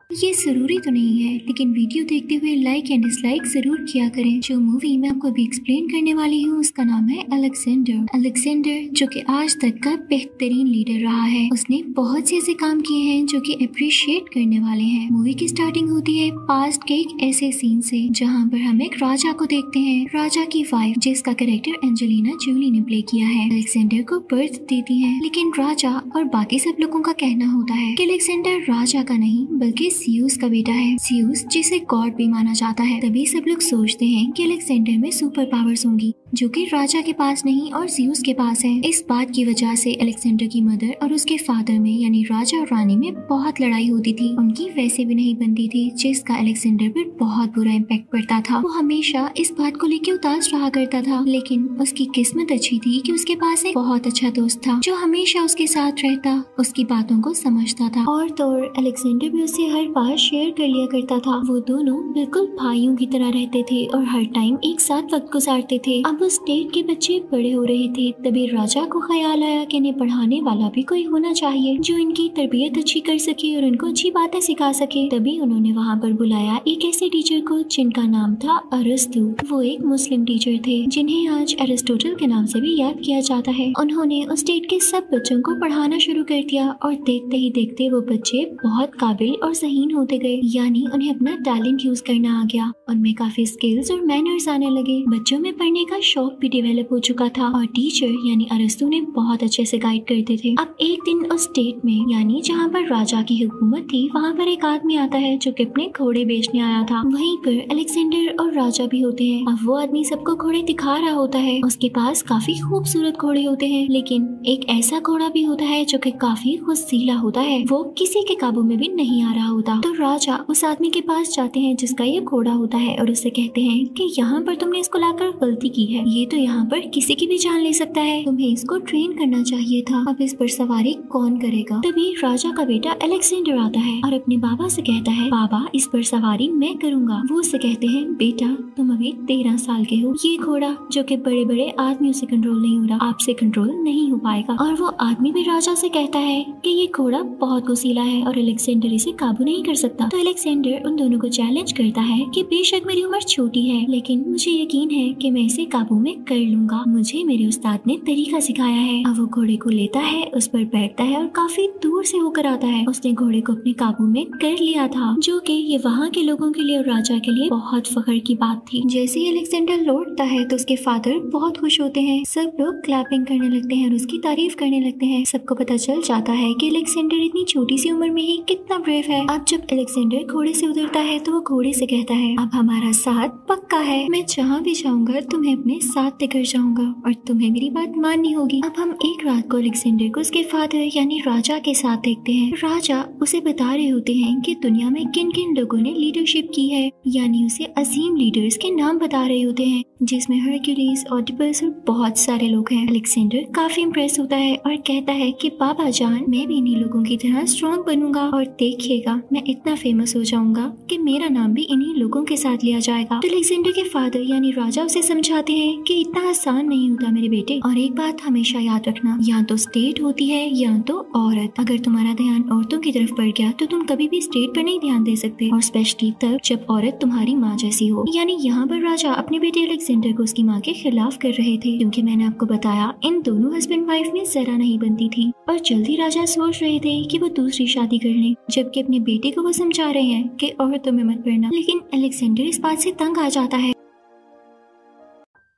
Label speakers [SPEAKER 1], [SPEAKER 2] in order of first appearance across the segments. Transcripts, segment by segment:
[SPEAKER 1] ये जरूरी तो नहीं है, लेकिन वीडियो देखते हुए लाइक एंड डिसलाइक जरूर किया करें। जो मूवी मैं आपको अभी एक्सप्लेन करने वाली हूँ उसका नाम है अलेक्जेंडर। अलेक्जेंडर जो कि आज तक का बेहतरीन लीडर रहा है। उसने बहुत से ऐसे काम किए हैं जो कि अप्रिशिएट करने वाले हैं। मूवी की स्टार्टिंग होती है पास्ट के एक ऐसे सीन से जहाँ पर हम एक राजा को देखते हैं। राजा की वाइफ जिसका कैरेक्टर एंजेलिना जूली ने प्ले किया है, अलेक्जेंडर को बर्थ देती है। लेकिन राजा और बाकी सब लोगों का कहना होता है कि अलेक्जेंडर राजा का नहीं बल्कि जियूस का बेटा है। जियूस जिसे गॉड भी माना जाता है। तभी सब लोग सोचते हैं कि अलेक्जेंडर में सुपर पावर्स होंगी जो कि राजा के पास नहीं और जियूस के पास है। इस बात की वजह से अलेक्जेंडर की मदर और उसके फादर में यानी राजा और रानी में बहुत लड़ाई होती थी। उनकी वैसे भी नहीं बनती थी जिसका अलेक्जेंडर पर बहुत बुरा इम्पैक्ट पड़ता था। वो हमेशा इस बात को लेकर उदास रहा करता था, लेकिन उसकी किस्मत अच्छी थी कि उसके पास एक बहुत अच्छा दोस्त था जो हमेशा उसके साथ रहता, उसकी बातों को समझता था। और तो अलेक्जेंडर भी उससे हर बात शेयर कर लिया करता था। वो दोनों बिल्कुल भाइयों की तरह रहते थे और हर टाइम एक साथ वक्त गुजारते थे। अब उस स्टेट के बच्चे बड़े हो रहे थे, तभी राजा को ख्याल आया कि इन्हें पढ़ाने वाला भी कोई होना चाहिए जो इनकी तरबियत अच्छी कर सके और उनको अच्छी बातें सिखा सके। तभी उन्होंने वहाँ पर बुलाया एक ऐसे टीचर को जिनका नाम था अरस्तु। वो एक मुस्लिम टीचर थे जिन्हें आज एरिस्टोटल के नाम से भी याद किया जाता है। उन्होंने उस स्टेट के सब बच्चों को पढ़ाना शुरू कर दिया और देखते ही देखते वो बच्चे बहुत काबिल और ज़हीन होते गए, यानी उन्हें अपना टैलेंट यूज करना आ गया। उनमें काफी स्किल्स और मैनर्स आने लगे। बच्चों में पढ़ने का शौक भी डेवलप हो चुका था और टीचर यानी अरस्तु ने बहुत अच्छे से गाइड करते थे। अब एक दिन उस स्टेट में यानी जहाँ पर राजा की हुकूमत थी वहाँ पर एक आदमी आता है जो कि अपने घोड़े बेचने आया था। वहीं पर अलेक्जेंडर और राजा भी होते हैं। अब वो आदमी सबको घोड़े दिखा रहा होता है। उसके पास काफी खूबसूरत घोड़े होते हैं, लेकिन एक ऐसा घोड़ा भी होता है जो कि काफी खुशीला होता है। वो किसी के काबू में भी नहीं आ रहा होता। तो राजा उस आदमी के पास जाते हैं जिसका ये घोड़ा होता है और उससे कहते हैं कि यहाँ पर तुमने इसको लाकर गलती की है। ये तो यहाँ पर किसी की भी जान ले सकता है, तुम्हें इसको ट्रेन करना चाहिए था। अब इस पर सवारी कौन करेगा? तभी राजा का बेटा अलेक्जेंडर आता है और अपने बाबा से कहता है, बाबा इस पर सवारी मैं करूँगा। वो उससे कहते हैं, बेटा तुम अभी 13 साल के हो, ये घोड़ा जो कि बड़े बड़े आदमियों से कंट्रोल नहीं हो रहा, आपसे कंट्रोल नहीं हो पाएगा। और वो आदमी भी राजा से कहता है कि ये घोड़ा बहुत गुस्सीला है और अलेक्जेंडर इसे काबू नहीं कर सकता। तो अलेक्जेंडर उन दोनों को चैलेंज करता है कि बेशक मेरी उम्र छोटी है, लेकिन मुझे यकीन है कि मैं इसे काबू में कर लूंगा। मुझे मेरे उस्ताद ने तरीका सिखाया है। अब वो घोड़े को लेता है, उस पर बैठता है और काफी दूर से होकर आता है। उसने घोड़े को अपने काबू में कर लिया था, जो कि ये वहाँ के लोगों के लिए और राजा के लिए बहुत फख्र की बात थी। जैसे ही अलेक्जेंडर लौटता है तो उसके फादर बहुत खुश होते हैं। सब लोग क्लैपिंग करने लगते हैं और उसकी तारीफ करने लगते हैं। सबको पता चल जाता है कि अलेक्जेंडर इतनी छोटी सी उम्र में ही कितना ब्रेव है। अब जब अलेक्जेंडर घोड़े से उतरता है तो वो घोड़े से कहता है, अब हमारा साथ पक्का है। मैं जहाँ भी जाऊंगा तुम्हें अपने साथ लेकर जाऊंगा और तुम्हें मेरी बात माननी होगी। अब हम एक रात को अलेक्जेंडर को उसके फादर यानी राजा के साथ देखते हैं। राजा उसे बता रहे होते हैं कि दुनिया में किन किन लोगों ने लीडरशिप की है, यानी उसे अजीम लीडर्स के नाम बता रहे होते हैं जिसमें हरक्यूलिस, ऑडिपस और बहुत सारे लोग हैं। अलेक्जेंडर काफी इम्प्रेस होता है और कहता है कि बाबा जान मैं भी इन्हीं लोगों की तरह स्ट्रॉन्ग बनूंगा और देखिएगा मैं इतना फेमस हो जाऊंगा कि मेरा नाम भी इन्हीं लोगों के साथ लिया जाएगा। तो अलेक्जेंडर के फादर यानी राजा उसे समझाते हैं कि इतना आसान नहीं होता मेरे बेटे, और एक बात हमेशा याद रखना, या तो स्टेट होती है या तो औरत। अगर तुम्हारा ध्यान औरतों की तरफ बढ़ गया तो तुम कभी भी स्टेट पर नहीं ध्यान दे सकते, और स्पेशली तब जब औरत तुम्हारी माँ जैसी हो। यानी यहाँ पर राजा अपने बेटे अलेक्जेंडर को उसकी माँ के खिलाफ कर रहे थे, क्योंकि मैंने आपको बताया इन दोनों हस्बैंड वाइफ में जरा नहीं बनती थी। और जल्दी राजा सोच रहे थे कि वो दूसरी शादी कर लें, जबकि अपने बेटे को वो समझा रहे हैं कि औरतों में मत पड़ना। लेकिन अलेक्जेंडर इस बात से तंग आ जाता है।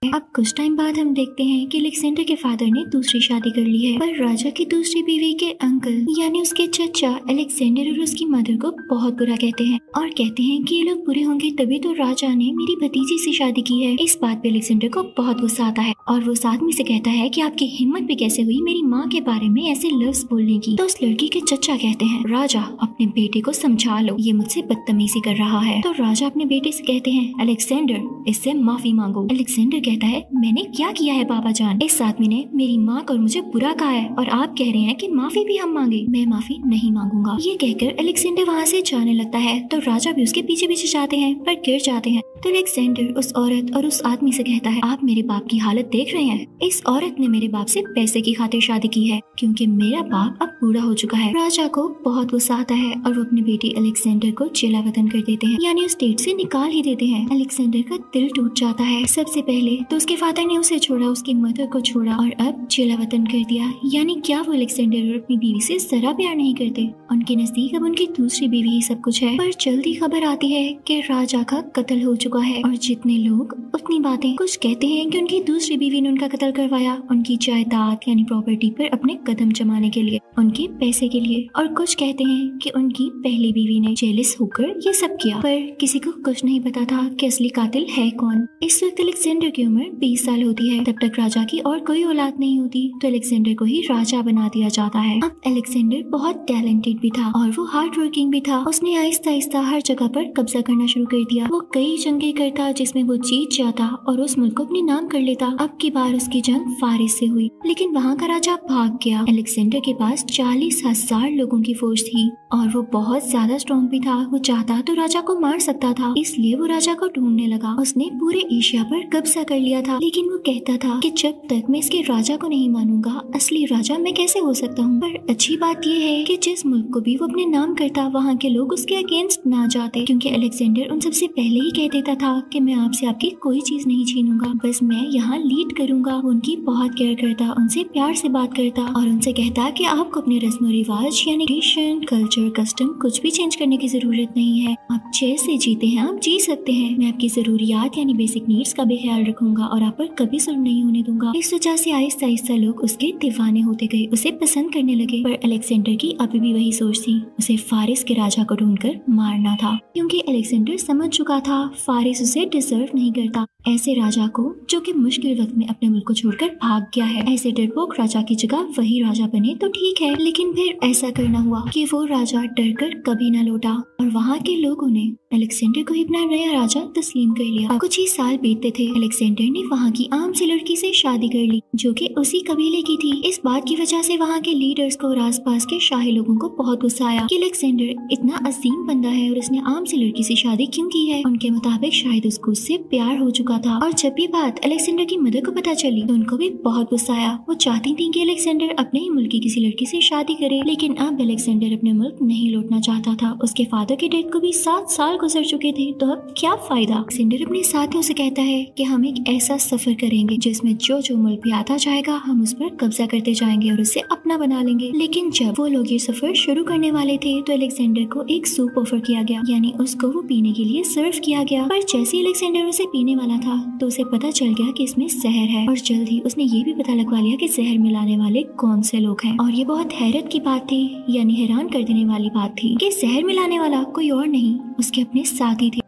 [SPEAKER 1] अब कुछ टाइम बाद हम देखते हैं कि अलेक्जेंडर के फादर ने दूसरी शादी कर ली है, पर राजा की दूसरी बीवी के अंकल यानी उसके चचा अलेक्जेंडर और उसकी मदर को बहुत बुरा कहते हैं और कहते हैं कि ये लोग बुरे होंगे तभी तो राजा ने मेरी भतीजी से शादी की है। इस बात पे अलेक्जेंडर को बहुत गुस्सा आता है और वो उस आदमी से कहता है कि आपकी हिम्मत भी कैसे हुई मेरी माँ के बारे में ऐसे लफ्ज बोलने की। तो उस लड़की के चचा कहते हैं, राजा अपने बेटे को समझा लो, ये मुझसे बदतमीजी कर रहा है। तो राजा अपने बेटे से कहते हैं, अलेक्जेंडर इससे माफी मांगो। अलेक्जेंडर कहता है, मैंने क्या किया है बाबा जान? इस आदमी ने मेरी माँ को और मुझे बुरा कहा है और आप कह रहे हैं कि माफी भी हम मांगे। मैं माफी नहीं मांगूंगा। ये कहकर अलेक्जेंडर वहाँ से जाने लगता है। तो राजा भी उसके पीछे पीछे जाते हैं पर गिर जाते हैं। तो अलेक्जेंडर उस औरत और उस आदमी से कहता है, आप मेरे बाप की हालत देख रहे हैं। इस औरत ने मेरे बाप से पैसे की खातिर शादी की है क्योंकि मेरा बाप अब बूढ़ा हो चुका है। राजा को बहुत गुस्सा आता है और वो अपनी बेटी अलेक्जेंडर को जेला वतन कर देते हैं, यानी स्टेट से निकाल ही देते हैं। अलेक्जेंडर का दिल टूट जाता है। सबसे पहले तो उसके फादर ने उसे छोड़ा, उसकी मदर को छोड़ा और अब जेला वतन कर दिया। यानी क्या वो अलेक्जेंडर और अपनी बीवी से जरा प्यार नहीं करते? उनके नजदीक अब उनकी दूसरी बीवी ही सब कुछ है। पर जल्दी खबर आती है कि राजा का कत्ल हो चुका है और जितने लोग उतनी बातें। कुछ कहते हैं कि उनकी दूसरी बीवी ने उनका कत्ल करवाया उनकी जायदाद यानी प्रॉपर्टी पर अपने कदम जमाने के लिए, उनके पैसे के लिए, और कुछ कहते हैं कि उनकी पहली बीवी ने जेलस होकर ये सब किया। पर किसी को कुछ नहीं पता था कि असली कातिल है कौन। इस वक्त अलेक्जेंडर की उम्र 20 साल होती है। तब तक राजा की और कोई औलाद नहीं होती तो अलेक्जेंडर को ही राजा बना दिया जाता है। अब अलेक्जेंडर बहुत टैलेंटेड भी था और वो हार्ड वर्किंग भी था। उसने आहिस्ता आहिस्ता हर जगह पर कब्जा करना शुरू कर दिया। वो कई जंगे करता जिसमें वो जीत जाता और उस मुल्क को अपने नाम कर लेता। अब की बार उसकी जंग फारिस से हुई, लेकिन वहाँ का राजा भाग गया। अलेक्जेंडर के पास 40,000 लोगों की फौज थी और वो बहुत ज्यादा स्ट्रॉन्ग भी था। वो चाहता तो राजा को मार सकता था, इसलिए वो राजा को ढूंढने लगा। उसने पूरे एशिया पर कब्जा कर लिया था, लेकिन वो कहता था कि जब तक मैं इसके राजा को नहीं मानूंगा असली राजा मैं कैसे हो सकता हूँ। पर अच्छी बात ये है कि जिस मुल्क को भी वो अपने नाम करता वहाँ के लोग उसके अगेंस्ट ना जाते, क्योंकि अलेक्जेंडर उन सबसे पहले ही कह देता था कि मैं आपसे आपकी कोई चीज नहीं छीनूंगा, बस मैं यहाँ लीड करूंगा। वो उनकी बहुत केयर करता, उनसे प्यार से बात करता और उनसे कहता कि आपको अपने रस्म रिवाज यानी ट्रेडिशन, कल्चर, कस्टम कुछ भी चेंज करने की जरूरत नहीं है। आप जैसे जीते हैं आप जी सकते हैं। मैं आपकी जरूरियात यानी बेसिक नीड्स का भी ख्याल रखूंगा और आप पर कभी जुल्म नहीं होने दूंगा। इस वजह से आहिस्ता आहिस्ता लोग उसके दीवाने होते गए, उसे पसंद करने लगे। पर अलेक्जेंडर की अभी भी वही सोच थी, उसे फारिस के राजा को ढूंढकर मारना था, क्योंकि अलेक्जेंडर समझ चुका था फारिस उसे डिजर्व नहीं करता। ऐसे राजा को जो कि मुश्किल वक्त में अपने मुल्क को छोड़कर भाग गया है, ऐसे डरपोक राजा की जगह वही राजा बने तो ठीक है। लेकिन फिर ऐसा करना हुआ कि वो राजा डरकर कभी न लौटा और वहाँ के लोगों ने अलेक्जेंडर को ही अपना नया राजा तस्लीम कर लिया। कुछ ही साल बीतते थे, अलेक्जेंडर ने वहाँ की आम सी लड़की से शादी कर ली जो कि उसी कबीले की थी। इस बात की वजह से वहाँ के लीडर्स को और आसपास के शाही लोगों को बहुत गुस्सा आया कि अलेक्जेंडर इतना अजीम बंदा है और उसने आम सी लड़की से शादी क्यों की है। उनके मुताबिक शायद उसको उससे प्यार हो चुका था। और जब ये बात अलेक्जेंडर की मदर को पता चली तो उनको भी बहुत गुस्सा आया। वो चाहती थी कि अलेक्जेंडर अपने ही मुल्क की किसी लड़की से शादी करे, लेकिन अब अलेक्जेंडर अपने मुल्क नहीं लौटना चाहता था। उसके फादर के डेथ को भी 7 साल गुजर चुके थे, तो अब क्या फायदा। अलेक्जेंडर अपने साथियों से कहता है कि हम एक ऐसा सफर करेंगे जिसमें जो जो मुल्क भी आता जाएगा हम उस पर कब्जा करते जाएंगे और उसे अपना बना लेंगे। लेकिन जब वो लोग ये सफर शुरू करने वाले थे तो अलेक्जेंडर को एक सूप ऑफर किया गया, यानी उसको वो पीने के लिए सर्व किया गया। पर जैसे अलेक्जेंडर उसे पीने वाला था तो उसे पता चल गया कि इसमें जहर है और जल्द ही उसने ये भी पता लगवा लिया कि जहर मिलाने वाले कौन से लोग हैं। और ये बहुत हैरत की बात थी, यानी हैरान कर देने वाली बात थी कि जहर मिलाने वाला कोई और नहीं उसके अपने साथी थे।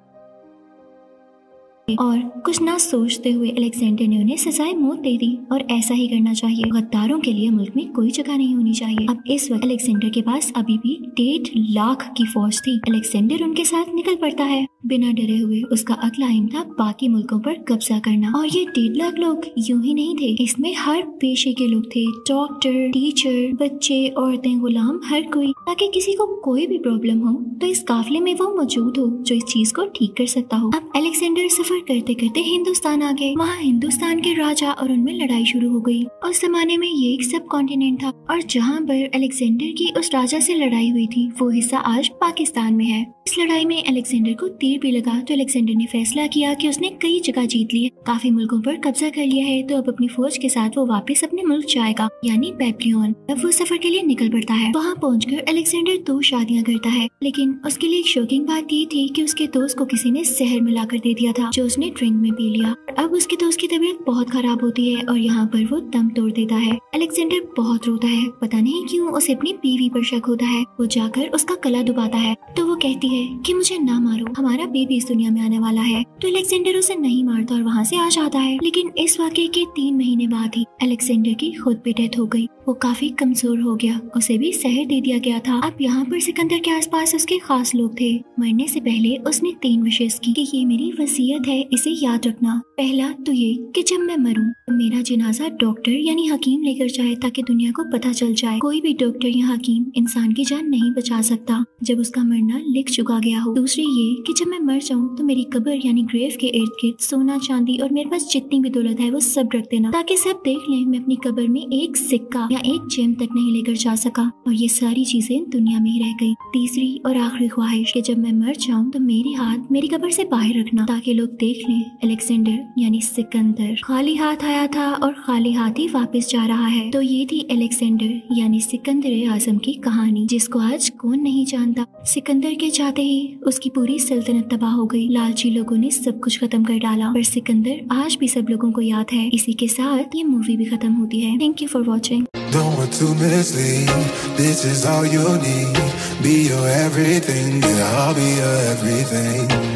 [SPEAKER 1] और कुछ ना सोचते हुए अलेक्जेंडर ने उन्हें सजाए मौत दे दी और ऐसा ही करना चाहिए। गद्दारों के लिए मुल्क में कोई जगह नहीं होनी चाहिए। अब इस वक्त अलेक्जेंडर के पास अभी भी 1.5 लाख की फौज थी। अलेक्जेंडर उनके साथ निकल पड़ता है बिना डरे हुए। उसका अगला एम था बाकी मुल्कों पर कब्जा करना। और ये 1.5 लाख लोग यूं ही नहीं थे, इसमें हर पेशे के लोग थे, डॉक्टर, टीचर, बच्चे, औरतें, गुलाम, हर कोई, ताकि किसी को कोई भी प्रॉब्लम हो तो इस काफिले में वो मौजूद हो जो इस चीज को ठीक कर सकता हो। अब अलेक्जेंडर सफर करते करते हिंदुस्तान आ गए। वहाँ हिंदुस्तान के राजा और उनमें लड़ाई शुरू हो गई। उस जमाने में ये एक सब कॉन्टिनेंट था और जहाँ पर अलेक्जेंडर की उस राजा से लड़ाई हुई थी वो हिस्सा आज पाकिस्तान में है। इस लड़ाई में अलेक्जेंडर को तीर भी लगा तो अलेक्जेंडर ने फैसला किया कि उसने कई जगह जीत ली है, काफी मुल्कों पर कब्जा कर लिया है, तो अब अपनी फौज के साथ वो वापस अपने मुल्क जाएगा, यानी बैबलियन। अब वो सफर के लिए निकल पड़ता है। वहाँ पहुंचकर अलेक्जेंडर 2 शादियां करता है, लेकिन उसके लिए एक शॉकिंग बात ये थी कि उसके दोस्त को किसी ने जहर मिलाकर दे दिया था जो उसने ड्रिंक में पी लिया। अब उसके दोस्त की तबीयत बहुत खराब होती है और यहाँ पर वो दम तोड़ देता है। अलेक्जेंडर बहुत रोता है, पता नहीं क्यों उसे अपनी बीवी पर शक होता है। वो जाकर उसका गला दबाता है तो वो कहती है कि मुझे ना मारो, हमारा बेबी इस दुनिया में आने वाला है। तो अलेक्जेंडर उसे नहीं मारता और वहाँ से आ जाता है। लेकिन इस वाकये के 3 महीने बाद ही अलेक्जेंडर की खुद भी डेथ हो गई। वो काफी कमजोर हो गया, उसे भी जहर दे दिया गया था। अब यहाँ पर सिकंदर के आसपास उसके खास लोग थे। मरने से पहले उसने 3 विशेष की कि ये मेरी वसीयत है, इसे याद रखना। पहला तो ये कि जब मैं मरूं तो मेरा जनाजा डॉक्टर यानी हकीम लेकर जाए, ताकि दुनिया को पता चल जाए कोई भी डॉक्टर या हकीम इंसान की जान नहीं बचा सकता जब उसका मरना लिख चुका गया हो। दूसरी ये कि जब मैं मर जाऊं तो मेरी कब्र यानी ग्रेव के इर्द गिर्द सोना चांदी और मेरे पास जितनी भी दौलत है वो सब रख देना, ताकि सब देख लें मैं अपनी कब्र में एक सिक्का या एक जेम तक नहीं लेकर जा सका और ये सारी चीजें दुनिया में ही रह गई। तीसरी और आखिरी ख्वाहिश कि जब मैं मर जाऊं तो मेरे हाथ मेरी कब्र से बाहर रखना, ताकि लोग देख लें अलेक्जेंडर यानी सिकंदर खाली हाथ आया था और खाली हाथ ही वापस जा रहा है। तो ये थी अलेक्जेंडर यानी सिकंदर आजम की कहानी, जिसको आज कौन नहीं जानता। सिकंदर के चाहते ही उसकी पूरी सल्तनत तबाह हो गई। लालची लोगों ने सब कुछ खत्म कर डाला, पर सिकंदर आज भी सब लोगों को याद है। इसी के साथ ये मूवी भी खत्म होती है। Thank you for watching.
[SPEAKER 2] Don't want to mislead, this is all you need. Be your everything, yeah, I'll be your everything.